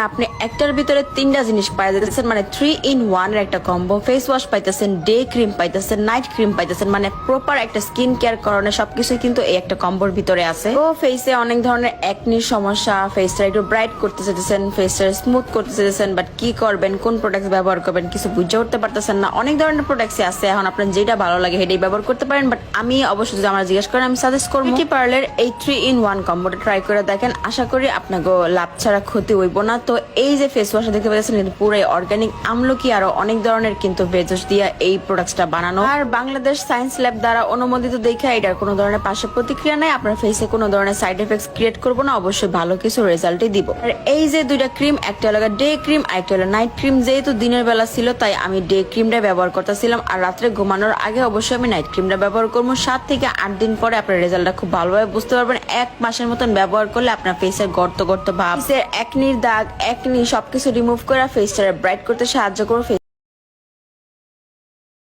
আপনি একটার ভিতরে তিনটা জিনিস পাই যাচ্ছেন, মানে 3 in 1 এর একটা কম্বো। ফেস ওয়াশ পাইতেছেন, ডে ক্রিম পাইতেছেন, নাইট ক্রিম পাইতেছেন, মানে প্রপার একটা স্কিন কেয়ার করণে সবকিছুই কিন্তু এই একটা কম্বোর ভিতরে আছে। তো ফেসে অনেক ধরনের একনির সমস্যা, ফেসটা একটু ব্রাইট করতে চাইতেছেন, ফেসটা স্মুথ করতে চাইতেছেন, বাট কি করবেন, কোন প্রোডাক্ট ব্যবহার করবেন কিছু বুঝে উঠতে পারতেছেন না। অনেক ধরনের প্রোডাক্টস আছে, এখন আপনার যেটা ভালো লাগে সেটাই ব্যবহার করতে পারেন, বাট আমি অবশ্যই যদি আমার জিজ্ঞেস করেন আমি সাজেস্ট করবো বিউটি পার্লার এই 3 in 1 কম্বোটা ট্রাই করে দেখেন। আশা করি আপনাকে লাভ ছাড়া ক্ষতি হইব না। তো এই যে ফেস ওয়াশ দেখতে পাচ্ছেন কিন্তু পুরো অর্গানিক আমলকি আরো অনেক ধরনের কিন্তু ভেষজ দিয়ে এই প্রোডাক্টটা বানানো, আর বাংলাদেশ সায়েন্স ল্যাব দ্বারা অনুমোদিত। দেখে এটার কোনো ধরনের পার্শ্ব প্রতিক্রিয়া নাই, আপনার ফেসে কোনো ধরনের সাইড এফেক্টস ক্রিয়েট করবো না, অবশ্যই ভালো কিছু রেজাল্টই দিব। আর এই যে দুইটা ক্রিম, একটা হলো ডে ক্রিম আর একটা হলো নাইট ক্রিম। যেহেতু দিনের বেলা ছিল তাই আমি ডে ক্রিমটা ব্যবহার করতেছিলাম, আর রাত্রে ঘুমানোর আগে অবশ্যই আমি নাইট ক্রিমটা ব্যবহার করবো। 7 থেকে 8 দিন পরে আপনার রেজাল্টটা খুব ভালোভাবে বুঝতে পারবেন। 1 মাসের মতন ব্যবহার করলে আপনার ফেসের গর্ত গর্ত ভাব, ফেসের একনির দাগ, একনি সবকিছু রিমুভ করে ফেসটা ব্রাইট করতে সাহায্য করবে।